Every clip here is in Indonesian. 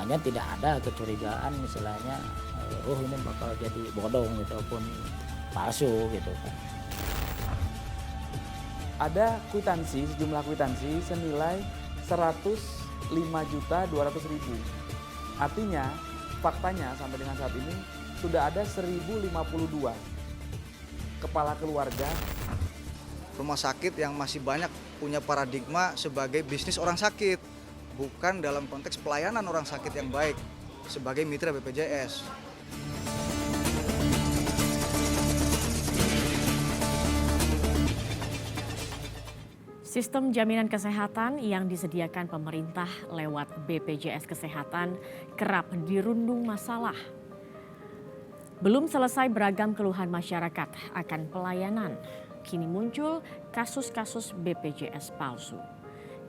makanya tidak ada kecurigaan misalnya oh ini bakal jadi bodong gitu ataupun palsu gitu kan. Ada kwitansi, sejumlah kwitansi senilai 105.200.000. Artinya, faktanya sampai dengan saat ini sudah ada 1.052 kepala keluarga rumah sakit yang masih banyak punya paradigma sebagai bisnis orang sakit, bukan dalam konteks pelayanan orang sakit yang baik sebagai mitra BPJS. Sistem jaminan kesehatan yang disediakan pemerintah lewat BPJS Kesehatan kerap dirundung masalah. Belum selesai beragam keluhan masyarakat akan pelayanan. Kini muncul kasus-kasus BPJS palsu.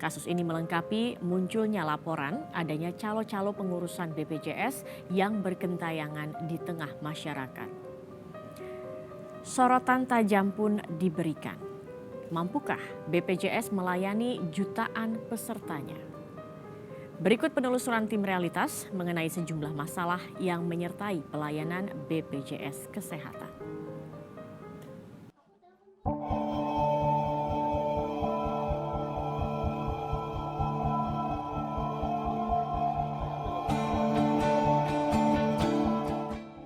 Kasus ini melengkapi munculnya laporan adanya calo-calo pengurusan BPJS yang bergentayangan di tengah masyarakat. Sorotan tajam pun diberikan. Mampukah BPJS melayani jutaan pesertanya? Berikut penelusuran tim Realitas mengenai sejumlah masalah yang menyertai pelayanan BPJS Kesehatan.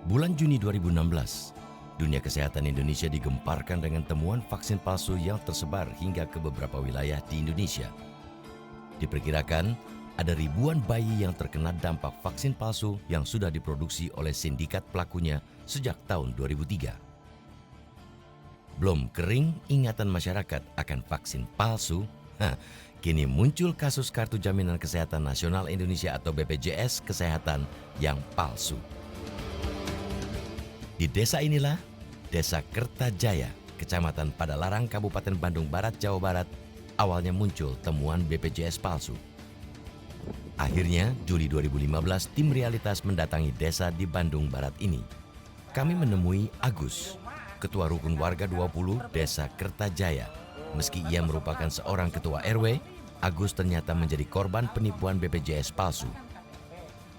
Bulan Juni 2016, dunia kesehatan Indonesia digemparkan dengan temuan vaksin palsu yang tersebar hingga ke beberapa wilayah di Indonesia. Diperkirakan ada ribuan bayi yang terkena dampak vaksin palsu yang sudah diproduksi oleh sindikat pelakunya sejak tahun 2003. Belum kering ingatan masyarakat akan vaksin palsu, kini muncul kasus Kartu Jaminan Kesehatan Nasional Indonesia atau BPJS Kesehatan yang palsu. Di desa inilah, Desa Kertajaya, Kecamatan Padalarang, Kabupaten Bandung Barat, Jawa Barat, awalnya muncul temuan BPJS palsu. Akhirnya, Juli 2015, tim Realitas mendatangi desa di Bandung Barat ini. Kami menemui Agus, Ketua Rukun Warga 20 Desa Kertajaya. Meski ia merupakan seorang Ketua RW, Agus ternyata menjadi korban penipuan BPJS palsu.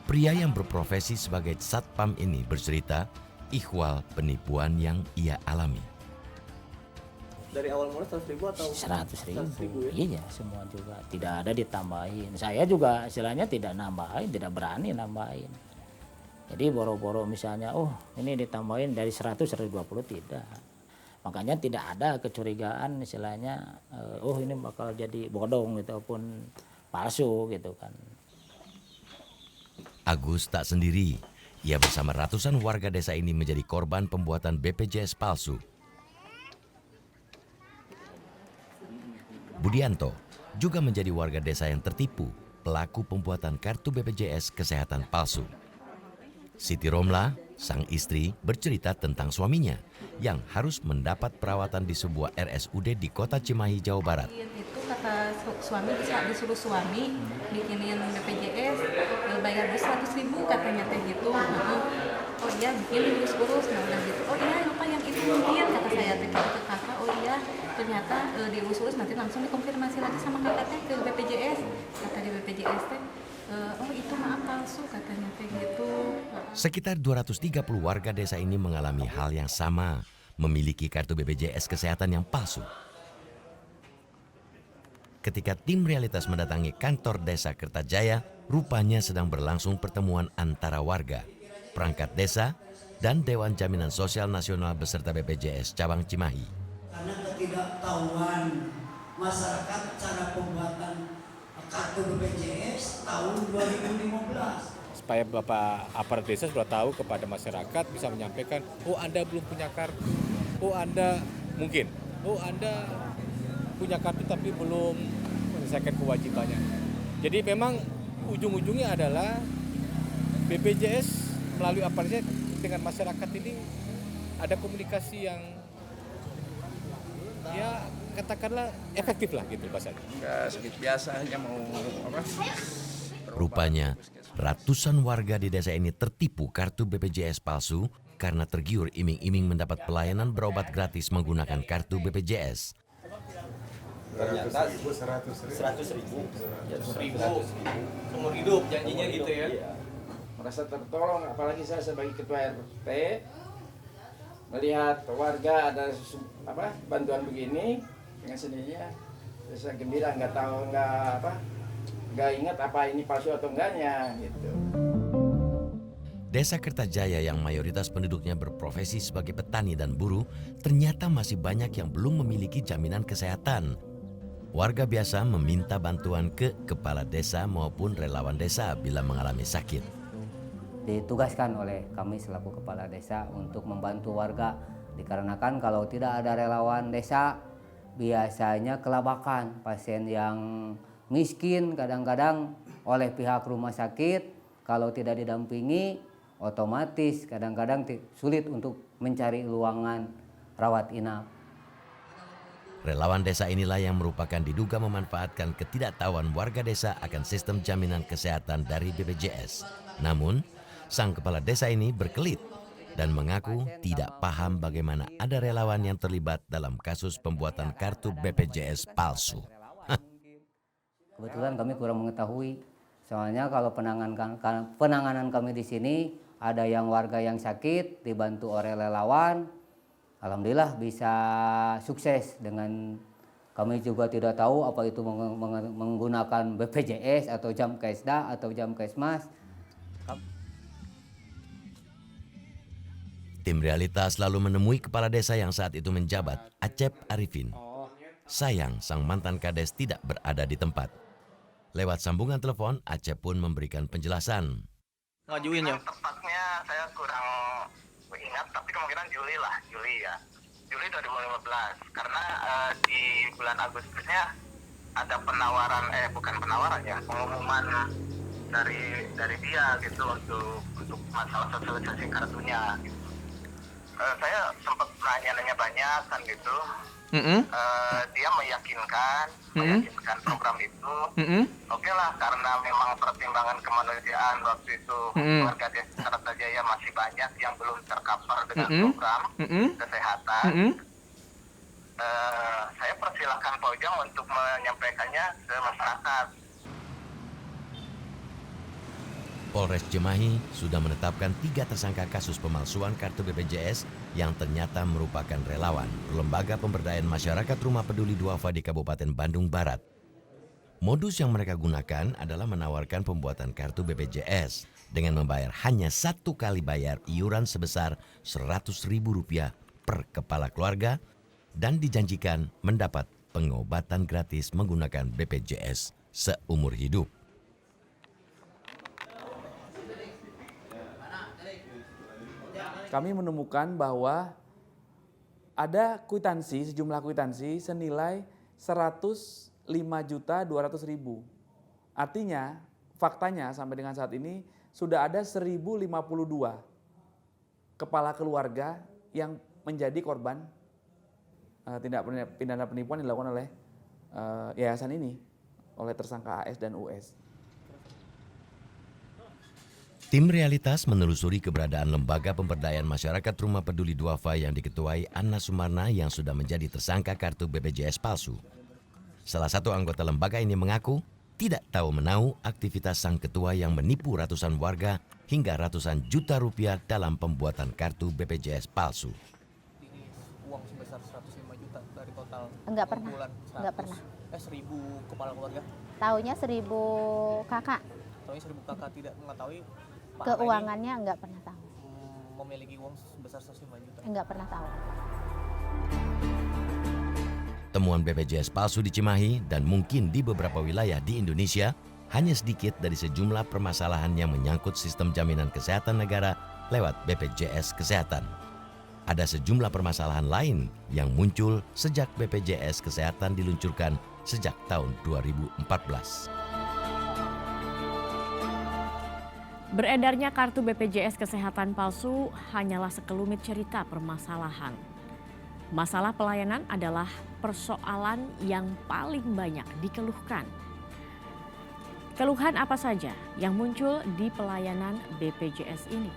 Pria yang berprofesi sebagai satpam ini bercerita ikhwal penipuan yang ia alami. Dari awal mulai 100.000 atau 100.000 ya? Iya, semua juga tidak ada ditambahin. Saya juga istilahnya tidak nambahin, tidak berani nambahin. Jadi boro-boro misalnya, oh ini ditambahin dari 100, 120 tidak. Makanya tidak ada kecurigaan istilahnya, oh ini bakal jadi bodong gitu ataupun palsu gitu kan. Agus tak sendiri. Ia bersama ratusan warga desa ini menjadi korban pembuatan BPJS palsu. Budianto juga menjadi warga desa yang tertipu pelaku pembuatan kartu BPJS Kesehatan palsu. Siti Romla, sang istri, bercerita tentang suaminya yang harus mendapat perawatan di sebuah RSUD di kota Cimahi, Jawa Barat. Itu kata suami, disuruh suami bikinin BPJS, bayar 100.000 katanya teh gitu. Oh iya bikin urus-urus, nah udah gitu. Oh iya lupa yang itu mungkin kata saya teh ke kakak. Oh iya ternyata diurus-urus nanti langsung dikonfirmasi lagi sama kakak teh ke BPJS. Kata di BPJS teh, oh itu maaf palsu katanya teh gitu. Sekitar 230 warga desa ini mengalami hal yang sama, memiliki kartu BPJS Kesehatan yang palsu. Ketika tim Realitas mendatangi kantor Desa Kertajaya, rupanya sedang berlangsung pertemuan antara warga, perangkat desa, dan Dewan Jaminan Sosial Nasional beserta BPJS Cabang Cimahi. Karena ketidaktahuan masyarakat cara pembuatan kartu BPJS tahun 2015. Supaya Bapak aparat desa sudah tahu kepada masyarakat bisa menyampaikan, oh Anda belum punya kartu, oh Anda mungkin, oh Anda punya kartu tapi belum menyelesaikan kewajibannya. Jadi memang ujung-ujungnya adalah BPJS melalui aparatnya dengan masyarakat ini ada komunikasi yang ya katakanlah efektif lah gitu bahasanya. sedikit biasa hanya mau apa? Rupanya ratusan warga di desa ini tertipu kartu BPJS palsu karena tergiur iming-iming mendapat pelayanan berobat gratis menggunakan kartu BPJS. Ternyata 100.000 seumur hidup janjinya gitu ya. merasa tertolong, apalagi saya sebagai ketua RT melihat warga ada bantuan begini dengan sendirinya saya gembira, nggak ingat apa ini palsu atau enggaknya gitu. Desa Kertajaya yang mayoritas penduduknya berprofesi sebagai petani dan buruh ternyata masih banyak yang belum memiliki jaminan kesehatan. Warga biasa meminta bantuan ke kepala desa maupun relawan desa bila mengalami sakit. Ditugaskan oleh kami selaku kepala desa untuk membantu warga, dikarenakan kalau tidak ada relawan desa biasanya kelabakan pasien yang miskin kadang-kadang oleh pihak rumah sakit, kalau tidak didampingi otomatis kadang-kadang sulit untuk mencari ruangan rawat inap. Relawan desa inilah yang merupakan diduga memanfaatkan ketidaktahuan warga desa akan sistem jaminan kesehatan dari BPJS. Namun, sang kepala desa ini berkelit dan mengaku tidak paham bagaimana ada relawan yang terlibat dalam kasus pembuatan kartu BPJS palsu. Kebetulan kami kurang mengetahui, soalnya kalau penanganan kami di sini ada yang warga yang sakit dibantu oleh relawan, alhamdulillah bisa sukses. Dengan kami juga tidak tahu apa itu menggunakan BPJS atau jam kesda atau jam kesmas. Tim Realitas lalu menemui kepala desa yang saat itu menjabat, Acep Arifin. Sayang sang mantan kades tidak berada di tempat. Lewat sambungan telepon, Acep pun memberikan penjelasan. Ngajuin ya? Tepatnya saya kurang ingat, tapi kemungkinan Juli ya. Juli 2015. Karena di bulan Agustusnya ada pengumuman dari dia gitu untuk masalah sosialisasi kartunya. Gitu. Saya sempat nanya banyak kan gitu. Dia meyakinkan program itu. Oke lah, karena memang pertimbangan kemanusiaan waktu itu warga desa Kertajaya masih banyak yang belum tercover dengan program kesehatan. Saya persilahkan Pak Ujang untuk menyampaikannya ke masyarakat. Polres Cimahi sudah menetapkan 3 tersangka kasus pemalsuan kartu BPJS yang ternyata merupakan relawan Lembaga Pemberdayaan Masyarakat Rumah Peduli Duafa di Kabupaten Bandung Barat. Modus yang mereka gunakan adalah menawarkan pembuatan kartu BPJS dengan membayar hanya 1 kali bayar iuran sebesar Rp100.000 per kepala keluarga dan dijanjikan mendapat pengobatan gratis menggunakan BPJS seumur hidup. Kami menemukan bahwa ada sejumlah kwitansi senilai 105.200.000. Artinya, faktanya sampai dengan saat ini sudah ada 1.052 kepala keluarga yang menjadi korban tindak pidana penipuan yang dilakukan oleh yayasan ini, oleh tersangka AS dan US. Tim Realitas menelusuri keberadaan Lembaga Pemberdayaan Masyarakat Rumah Peduli Duafa yang diketuai Anna Sumarna yang sudah menjadi tersangka kartu BPJS palsu. Salah satu anggota lembaga ini mengaku tidak tahu menahu aktivitas sang ketua yang menipu ratusan warga hingga ratusan juta rupiah dalam pembuatan kartu BPJS palsu. Uang sebesar 105 juta dari total enggak pernah. bulan. 1.000 kepala keluarga. Taunya 1.000 kakak. Taunya 1.000 kakak, tidak mengetahui keuangannya enggak pernah tahu. Memiliki uang sebesar 105 juta. Enggak pernah tahu. Temuan BPJS palsu di Cimahi dan mungkin di beberapa wilayah di Indonesia hanya sedikit dari sejumlah permasalahan yang menyangkut sistem jaminan kesehatan negara lewat BPJS Kesehatan. Ada sejumlah permasalahan lain yang muncul sejak BPJS Kesehatan diluncurkan sejak tahun 2014. Beredarnya kartu BPJS Kesehatan palsu hanyalah sekelumit cerita permasalahan. Masalah pelayanan adalah persoalan yang paling banyak dikeluhkan. Keluhan apa saja yang muncul di pelayanan BPJS ini?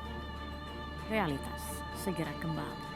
Realitas segera kembali.